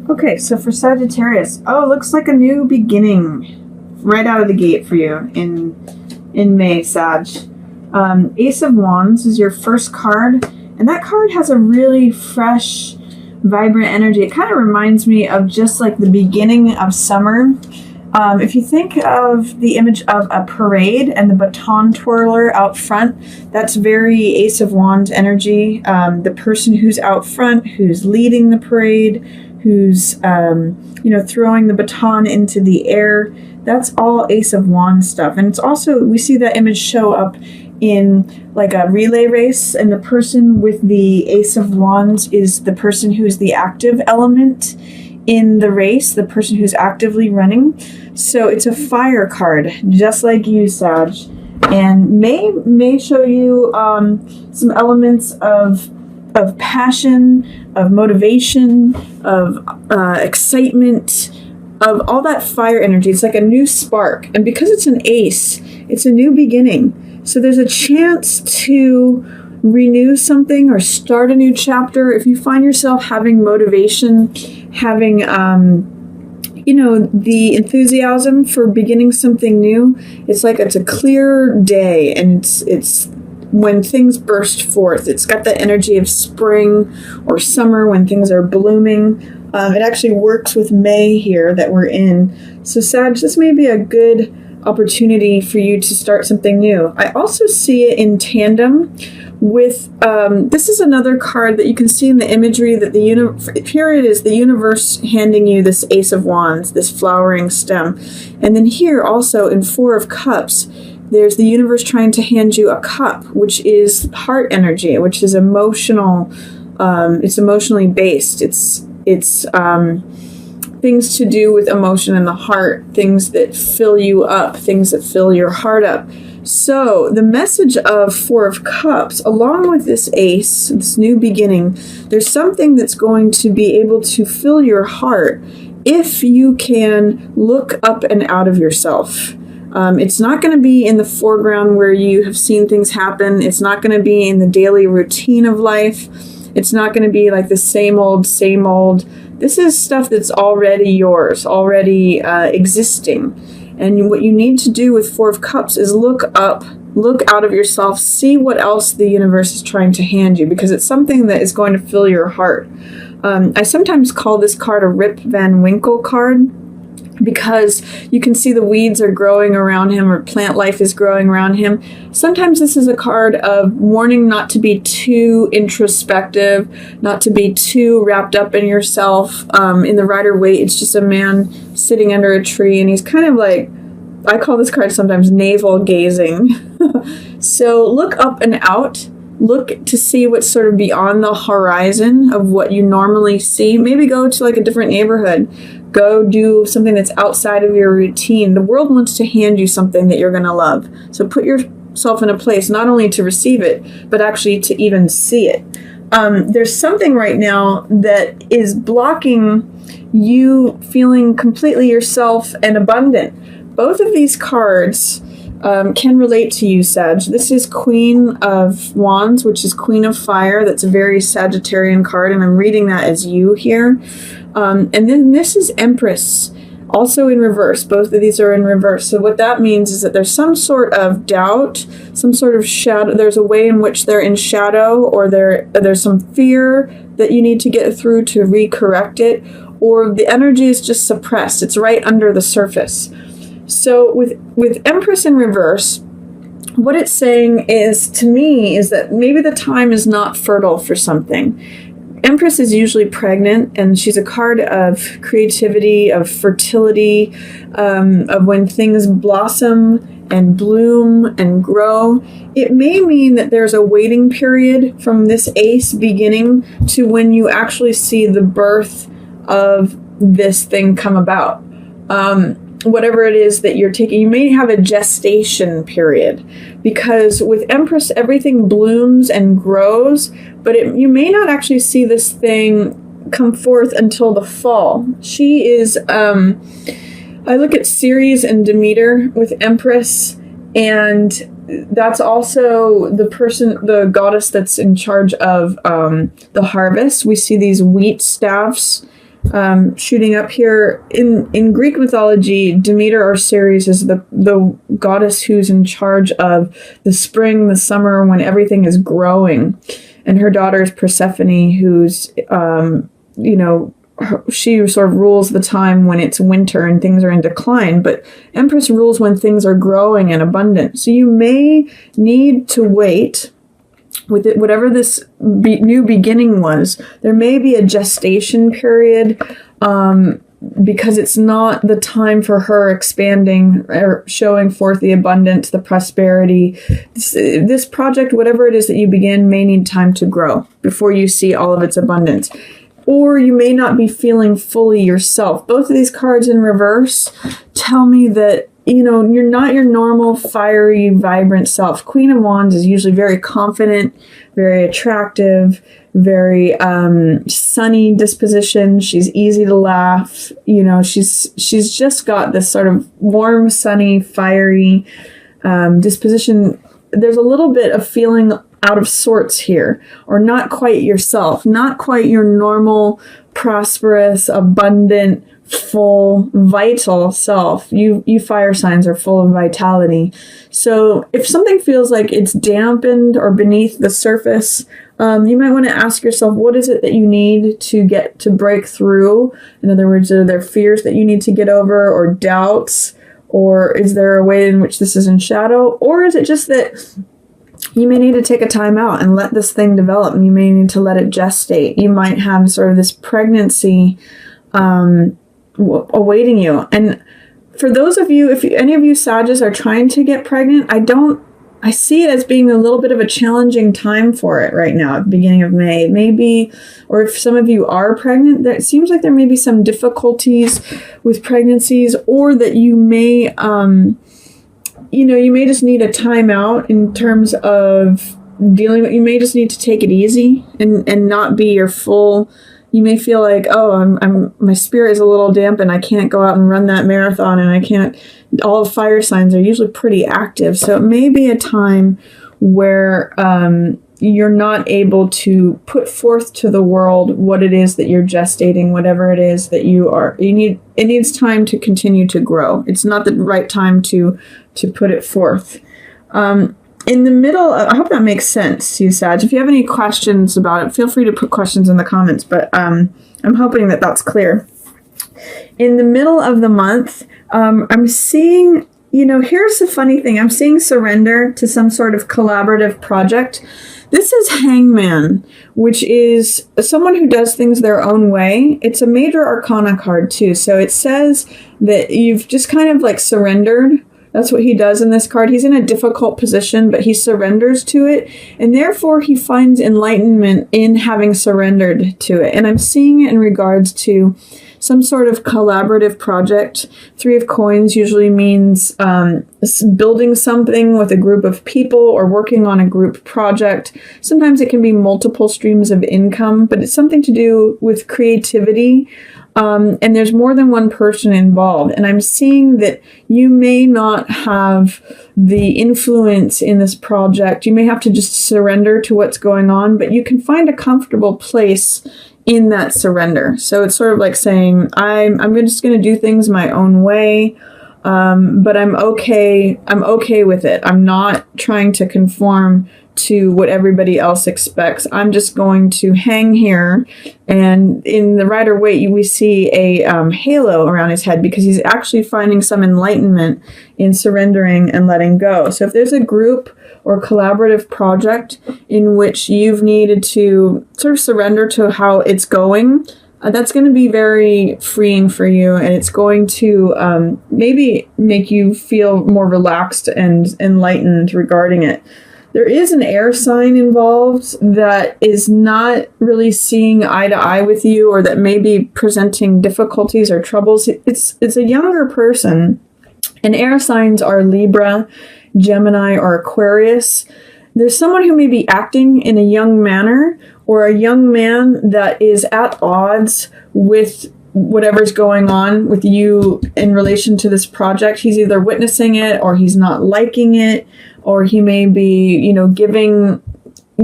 Okay, so for Sagittarius, looks like a new beginning right out of the gate for you in May, Sag. Ace of Wands is your first card, and that card has a really fresh, vibrant energy. It kind of reminds me of just like the beginning of summer. If you think of the image of a parade and the baton twirler out front, that's very Ace of Wands energy. The person who's out front, who's leading the parade, who's throwing the baton into the air, that's all Ace of Wands stuff. And it's also, we see that image show up in like a relay race, and the person with the Ace of Wands is the person who's the active element in the race, the person who's actively running. So it's a fire card, just like you, Sag, and may show you some elements of passion, of motivation, of excitement, of all that fire energy. It's like a new spark, and because it's an ace, it's a new beginning. So there's a chance to renew something or start a new chapter. If you find yourself having motivation, having the enthusiasm for beginning something new, it's like it's a clear day, and it's when things burst forth. It's got the energy of spring or summer when things are blooming. It actually works with May here that we're in. So Sag, this may be a good opportunity for you to start something new. I also see it in tandem with, this is another card that you can see in the imagery that here it is, the universe handing you this Ace of Wands, this flowering stem. And then here also in Four of Cups, there's the universe trying to hand you a cup, which is heart energy, which is emotional. It's emotionally based. It's things to do with emotion in the heart, things that fill you up, things that fill your heart up. So the message of Four of Cups, along with this ace, this new beginning, there's something that's going to be able to fill your heart if you can look up and out of yourself. It's not going to be in the foreground where you have seen things happen. It's not going to be in the daily routine of life. It's not going to be like the same old, same old. This is stuff that's already yours, already existing. And what you need to do with Four of Cups is look up, look out of yourself, see what else the universe is trying to hand you, because it's something that is going to fill your heart. I sometimes call this card a Rip Van Winkle card, because you can see the weeds are growing around him, or plant life is growing around him. Sometimes this is a card of warning not to be too introspective, not to be too wrapped up in yourself. In the Rider-Waite, it's just a man sitting under a tree, and he's kind of like, I call this card sometimes navel gazing. So look up and out. Look to see what's sort of beyond the horizon of what you normally see. Maybe go to like a different neighborhood. Go do something that's outside of your routine. The world wants to hand you something that you're going to love. So put yourself in a place not only to receive it, but actually to even see it. There's something right now that is blocking you feeling completely yourself and abundant. Both of these cards can relate to you, Sag. This is Queen of Wands, which is Queen of Fire. That's a very Sagittarian card, and I'm reading that as you here. And then this is Empress, also in reverse. Both of these are in reverse. So what that means is that there's some sort of doubt, some sort of shadow. There's a way in which they're in shadow, or there's some fear that you need to get through to recorrect it, or the energy is just suppressed. It's right under the surface. So with Empress in reverse, what it's saying is, to me, is that maybe the time is not fertile for something. Empress is usually pregnant, and she's a card of creativity, of fertility, of when things blossom and bloom and grow. It may mean that there's a waiting period from this ace beginning to when you actually see the birth of this thing come about. Whatever it is that you're taking, you may have a gestation period, because with Empress, everything blooms and grows, but you may not actually see this thing come forth until the fall. She is, I look at Ceres and Demeter with Empress, and that's also the goddess that's in charge of the harvest. We see these wheat staffs shooting up here. In Greek mythology, Demeter or Ceres is the goddess who's in charge of the spring, the summer, when everything is growing. And her daughter is Persephone, who's, she sort of rules the time when it's winter and things are in decline. But Empress rules when things are growing and abundant. So you may need to wait with it, whatever this new beginning was. There may be a gestation period because it's not the time for her expanding or showing forth the abundance, the prosperity. This project, whatever it is that you begin, may need time to grow before you see all of its abundance. Or you may not be feeling fully yourself. Both of these cards in reverse tell me that, you're not your normal fiery, vibrant self. Queen of Wands is usually very confident, very attractive, very sunny disposition. She's easy to laugh. She's just got this sort of warm, sunny, fiery disposition. There's a little bit of feeling out of sorts here, or not quite yourself, not quite your normal, prosperous, abundant, full, vital self. You fire signs are full of vitality. So if something feels like it's dampened or beneath the surface, you might want to ask yourself, what is it that you need to break through? In other words, are there fears that you need to get over, or doubts? Or is there a way in which this is in shadow? Or is it just that you may need to take a time out and let this thing develop, and you may need to let it gestate? You might have sort of this pregnancy awaiting you. And for those of you, if any of you Sagittarius are trying to get pregnant, I see it as being a little bit of a challenging time for it right now at the beginning of May. Maybe, or if some of you are pregnant, it seems like there may be some difficulties with pregnancies, or that you may, you may just need a time out in terms of dealing with, you may just need to take it easy and not be your full. You may feel like, my spirit is a little damp and I can't go out and run that marathon, and I can't. All the fire signs are usually pretty active. So it may be a time where you're not able to put forth to the world what it is that you're gestating, whatever it is that you are. It needs time to continue to grow. It's not the right time to put it forth. In the middle, I hope that makes sense to you, Sag. If you have any questions about it, feel free to put questions in the comments, but I'm hoping that that's clear. In the middle of the month, I'm seeing, here's the funny thing. I'm seeing surrender to some sort of collaborative project. This is Hangman, which is someone who does things their own way. It's a major arcana card, too. So it says that you've just kind of like surrendered. That's what he does in this card. He's in a difficult position, but he surrenders to it. And therefore, he finds enlightenment in having surrendered to it. And I'm seeing it in regards to some sort of collaborative project. 3 of Coins usually means building something with a group of people or working on a group project. Sometimes it can be multiple streams of income, but it's something to do with creativity. And there's more than one person involved. And I'm seeing that you may not have the influence in this project. You may have to just surrender to what's going on, but you can find a comfortable place in that surrender. So it's sort of like saying, I'm just going to do things my own way. But I'm okay. I'm okay with it. I'm not trying to conform to what everybody else expects. I'm just going to hang here. And in the Rider-Waite, we see a halo around his head because he's actually finding some enlightenment in surrendering and letting go. So if there's a group or collaborative project in which you've needed to sort of surrender to how it's going, that's going to be very freeing for you, and it's going to maybe make you feel more relaxed and enlightened regarding it. There is an air sign involved that is not really seeing eye to eye with you, or that may be presenting difficulties or troubles. It's a younger person, and air signs are Libra, Gemini, or Aquarius. There's someone who may be acting in a young manner, or a young man that is at odds with whatever's going on with you in relation to this project. He's either witnessing it, or he's not liking it, or he may be, giving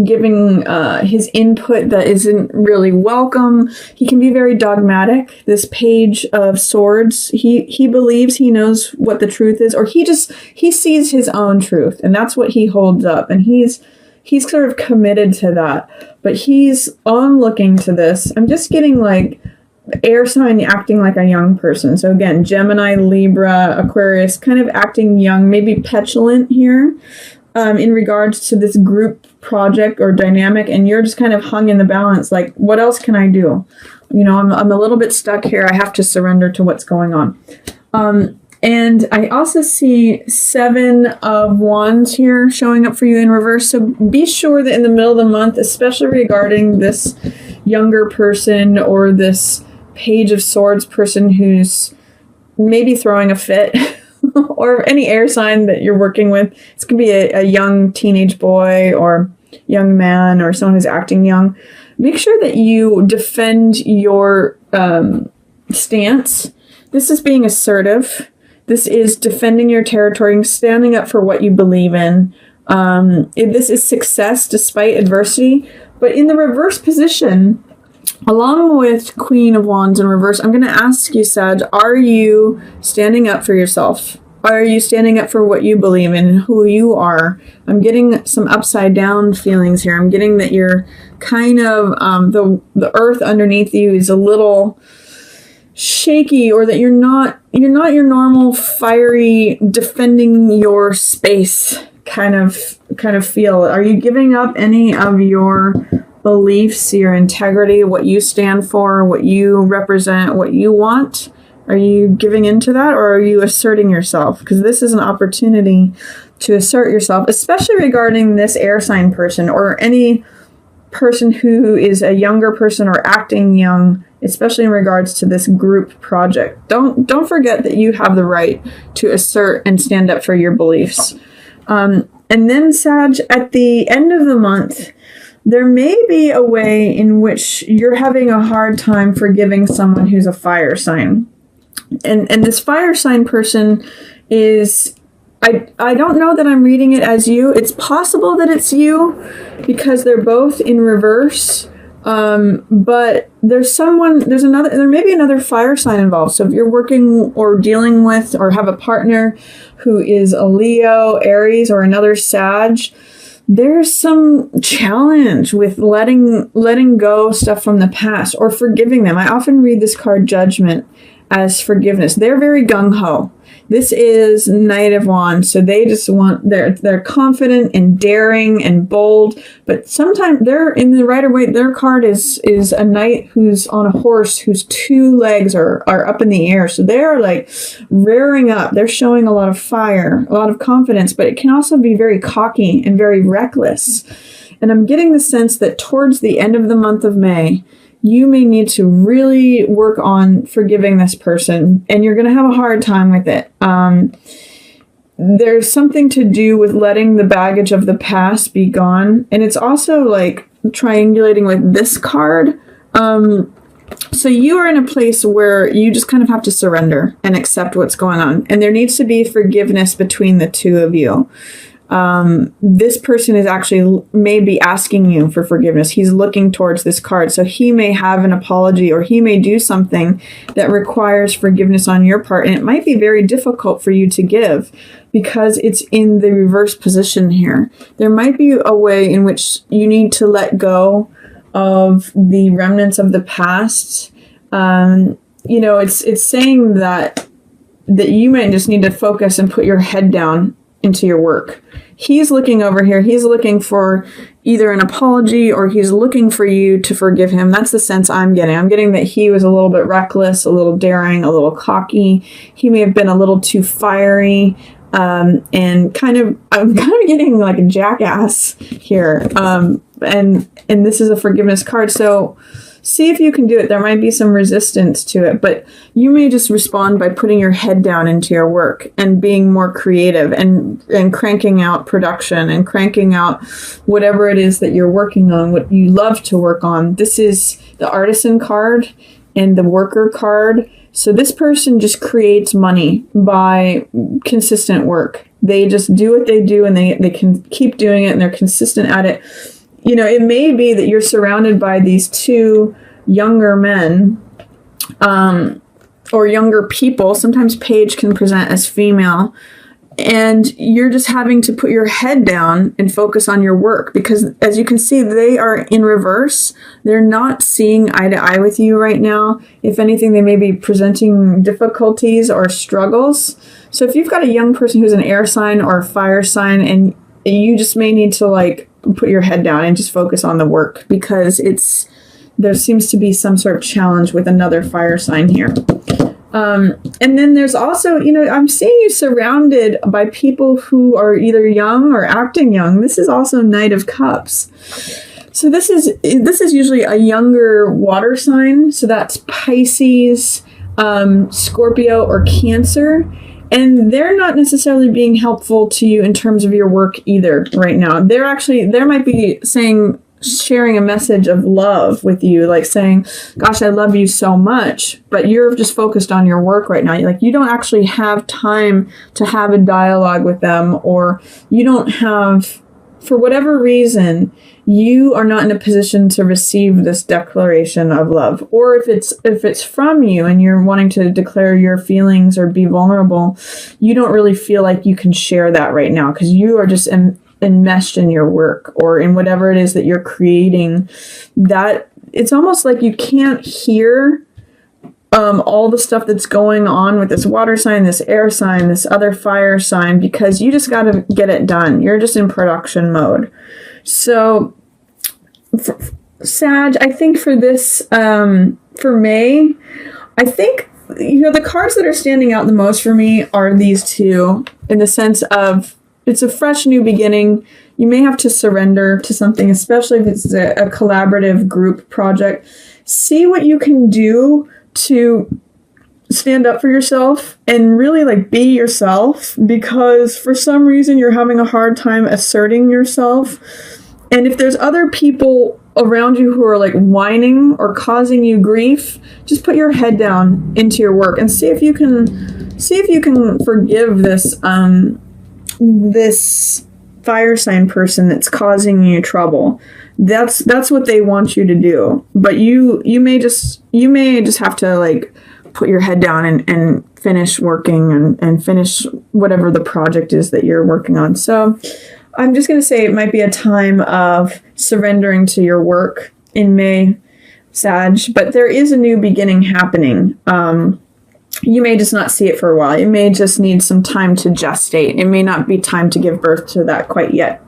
giving his input that isn't really welcome. He can be very dogmatic. This Page of Swords, he believes he knows what the truth is, or he sees his own truth, and that's what he holds up, and he's sort of committed to that. But he's onlooking to this. I'm just getting like air sign acting like a young person. So again, Gemini, Libra, Aquarius, kind of acting young, maybe petulant here. In regards to this group project or dynamic, and you're just kind of hung in the balance, like, what else can I do? You know, I'm a little bit stuck here. I have to surrender to what's going on. And I also see 7 of Wands here showing up for you in reverse. So be sure that in the middle of the month, especially regarding this younger person or this Page of Swords person who's maybe throwing a fit, or any air sign that you're working with. It's going to be a young teenage boy or young man or someone who's acting young. Make sure that you defend your stance. This is being assertive. This is defending your territory and standing up for what you believe in. This is success despite adversity. But in the reverse position, along with Queen of Wands in reverse, I'm going to ask you, Sag, are you standing up for yourself? Are you standing up for what you believe in and who you are? I'm getting some upside down feelings here. I'm getting that you're kind of, the earth underneath you is a little shaky, or that you're not your normal fiery, defending your space kind of feel. Are you giving up any of your beliefs, your integrity, what you stand for, what you represent, what you want? Are you giving into that, or are you asserting yourself? Because this is an opportunity to assert yourself, especially regarding this air sign person or any person who is a younger person or acting young, especially in regards to this group project. Don't forget that you have the right to assert and stand up for your beliefs. And then, Sag, at the end of the month, there may be a way in which you're having a hard time forgiving someone who's a fire sign. And this fire sign person is, I don't know that I'm reading it as you. It's possible that it's you because they're both in reverse. But there may be another fire sign involved. So if you're working or dealing with or have a partner who is a Leo, Aries, or another Sag, there's some challenge with letting go stuff from the past or forgiving them. I often read this card Judgment as forgiveness. They're very gung-ho. This is Knight of Wands, so they just want, they're confident and daring and bold, but sometimes they're in the Rider-Waite. Their card is a knight who's on a horse whose 2 legs are up in the air. So they're like rearing up. They're showing a lot of fire, a lot of confidence, but it can also be very cocky and very reckless. And I'm getting the sense that towards the end of the month of May, you may need to really work on forgiving this person, and you're going to have a hard time with it. There's something to do with letting the baggage of the past be gone. And it's also like triangulating with this card. So you are in a place where you just kind of have to surrender and accept what's going on. And there needs to be forgiveness between the two of you. This person is actually maybe asking you for forgiveness. He's looking towards this card. So he may have an apology, or he may do something that requires forgiveness on your part. And it might be very difficult for you to give because it's in the reverse position here. There might be a way in which you need to let go of the remnants of the past. It's saying that you might just need to focus and put your head down into your work. He's looking over here. He's looking for either an apology, or he's looking for you to forgive him. That's the sense I'm getting. I'm getting that he was a little bit reckless, a little daring, a little cocky. He may have been a little too fiery, and I'm kind of getting like a jackass here. And this is a forgiveness card. So see if you can do it. There might be some resistance to it, but you may just respond by putting your head down into your work and being more creative and cranking out production and cranking out whatever it is that you're working on, what you love to work on. This is the artisan card and the worker card. So this person just creates money by consistent work. They just do what they do, and they can keep doing it, and they're consistent at it. you know, it may be that you're surrounded by these two younger men, or younger people. Sometimes Page can present as female, and you're just having to put your head down and focus on your work, because as you can see, they are in reverse. They're not seeing eye to eye with you right now. If anything, they may be presenting difficulties or struggles. So if you've got a young person who's an air sign or a fire sign, and you just may need to like put your head down and just focus on the work, because there seems to be some sort of challenge with another fire sign here. And then there's also, you know, I'm seeing you surrounded by people who are either young or acting young. This is also Knight of Cups. So this is usually a younger water sign. So that's Pisces, Scorpio, or Cancer. And they're not necessarily being helpful to you in terms of your work either right now. There might be sharing a message of love with you, like saying, gosh, I love you so much, but you're just focused on your work right now. Like, you don't actually have time to have a dialogue with them, or you don't have, for whatever reason, you are not in a position to receive this declaration of love. Or if it's from you and you're wanting to declare your feelings or be vulnerable, you don't really feel like you can share that right now, because you are just enmeshed in your work or in whatever it is that you're creating. That it's almost like you can't hear all the stuff that's going on with this water sign, this air sign, this other fire sign, because you just got to get it done. You're just in production mode. So Sag, I think for this, for May, I think, you know, the cards that are standing out the most for me are these two, in the sense of, it's a fresh new beginning. You may have to surrender to something, especially if it's a collaborative group project. See what you can do to stand up for yourself and really like be yourself, because for some reason you're having a hard time asserting yourself. And if there's other people around you who are like whining or causing you grief, just put your head down into your work and see if you can forgive this fire sign person that's causing you trouble. That's what they want you to do. But you may just have to like put your head down and finish working and finish whatever the project is that you're working on. So I'm just going to say it might be a time of surrendering to your work in May, Sag, but there is a new beginning happening. You may just not see it for a while. You may just need some time to gestate. It may not be time to give birth to that quite yet.